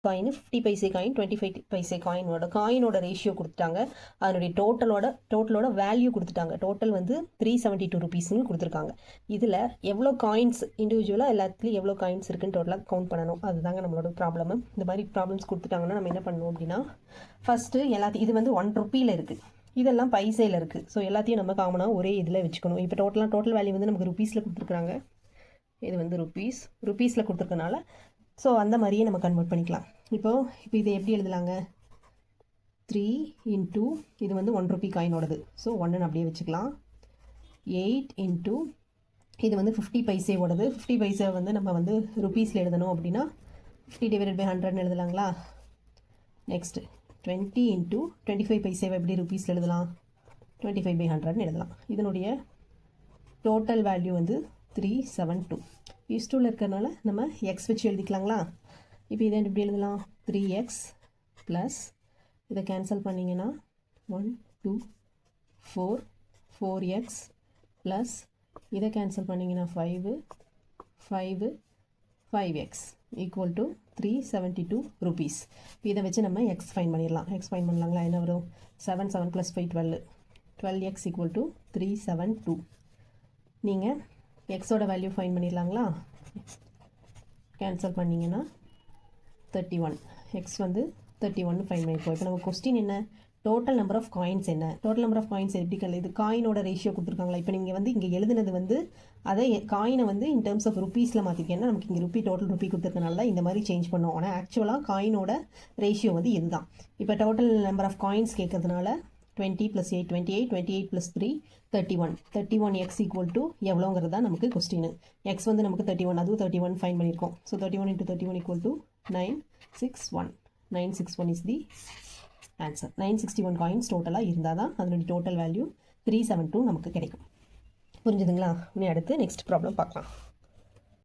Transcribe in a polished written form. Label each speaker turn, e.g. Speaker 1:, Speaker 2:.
Speaker 1: Coin 50 paise coin 25 paise காயினோட ratio கொடுத்துட்டாங்க. அதனுடைய டோட்டலோட வேல்யூ கொடுத்துட்டாங்க. டோட்டல் வந்து 372 ருபீஸ்னு கொடுத்துருக்காங்க. இதில் எவ்வளோ காயின்ஸ் இண்டிவிஜுவலாக எல்லாத்துலேயும் எவ்வளோ காயின்ஸ் இருக்குன்னு டோட்டலாக கவுண்ட் பண்ணணும். அதுதாங்க நம்மளோட ப்ராப்ளம். இந்த மாதிரி ப்ராப்ளம்ஸ் கொடுத்துட்டாங்கன்னா நம்ம என்ன பண்ணணும் அப்படின்னா, ஃபஸ்ட்டு எல்லாத்தையும் இது வந்து 1 ருப்பியில் இருக்குது, இதெல்லாம் பைசையில் இருக்குது. ஸோ எல்லாத்தையும் நம்ம காமனாக ஒரே இதில் வச்சுக்கணும். இப்போ டோட்டல் வேல்யூ வந்து நமக்கு ருபீஸில் கொடுத்துருக்குறாங்க. இது வந்து ருபீஸில் கொடுத்துருக்கனால ஸோ அந்த மாதிரியே நம்ம கன்வெர்ட் பண்ணிக்கலாம். இப்போ இதை எப்படி எழுதலாங்க? 3 இன்ட்டு இது வந்து 1 ருபி காயினோடது. ஸோ 1ன்னு அப்படியே வச்சுக்கலாம். 8 இன்ட்டு இது வந்து 50 பைசேவோடது. 50 பைசே வந்து நம்ம வந்து ருபீஸில் எழுதணும் அப்படின்னா 50 டிவைடட் பை 100ன்னு எழுதலாங்களா? நெக்ஸ்ட்டு 20 இன்ட்டு 25 பைசேவை எப்படி ருபீஸில் எழுதலாம்? 25 பை 100ன்னு எழுதலாம். இதனுடைய டோட்டல் வேல்யூ வந்து 372. யூஸ்டூவில் இருக்கிறனால நம்ம எக்ஸ் வச்சு எழுதிக்கலாங்களா? இப்போ இதை எப்படி எழுதலாம்? 3x ப்ளஸ் இதை கேன்சல் பண்ணிங்கன்னா 1 2 4 4x ப்ளஸ் இதை கேன்சல் பண்ணிங்கன்னா 5 5 5x ஈக்குவல் டு 372 ருபீஸ். இதை வச்சு நம்ம எக்ஸ் ஃபைன் பண்ணிடலாம். எக்ஸ் ஃபைன் பண்ணலாங்களா? என்ன வரும்? 7 7 + 5 12 12x ஈக்குவல் டு 372. நீங்கள் எக்ஸோட வேல்யூ ஃபைன் பண்ணிடலாங்களா? கேன்சல் பண்ணிங்கன்னா 31. எக்ஸ் வந்து 31 ஃபைன் பண்ணிப்போம். இப்போ நம்ம கொஸ்டின் என்ன? டோட்டல் நம்பர் ஆஃப் காயின்ஸ் என்ன? டோட்டல் நம்பர் ஆஃப் காயின்ஸ் எப்படி இது காயினோட ரேஷியோ கொடுத்துருக்காங்களா? இப்போ நீங்கள் வந்து இங்கே எழுதுனது வந்து அதை காயினை வந்து இன் டர்ம்ஸ் ஆஃப் ருபீஸில் மாற்றிருக்கேன்னா நமக்கு இங்கே டோட்டல் ருபி கொடுத்துருக்கனால இந்த மாதிரி சேஞ்ச் பண்ணோம். ஆனால் ஆக்சுவலாக காயினோட ரேஷியோ வந்து இதுதான். இப்போ டோட்டல் நம்பர் ஆஃப் காயின்ஸ் கேட்கறதுனால 20 + 8 28 28 + 3 31 31x ஈக்குவல் டு எவ்வளோங்கிறது தான் நமக்கு கொஸ்டின். எக்ஸ் வந்து நமக்கு 31, அதுவும் 31 ஃபைன் பண்ணியிருக்கோம். So 31 × 31 equal to 961. 961 is the answer. 961 coins டோட்டலாக இருந்தால் தான் அதனுடைய டோட்டல் வேல்யூ 372 நமக்கு கிடைக்கும். புரிஞ்சுதுங்களா? இனி அடுத்து நெக்ஸ்ட் ப்ராப்ளம் பார்க்கலாம்.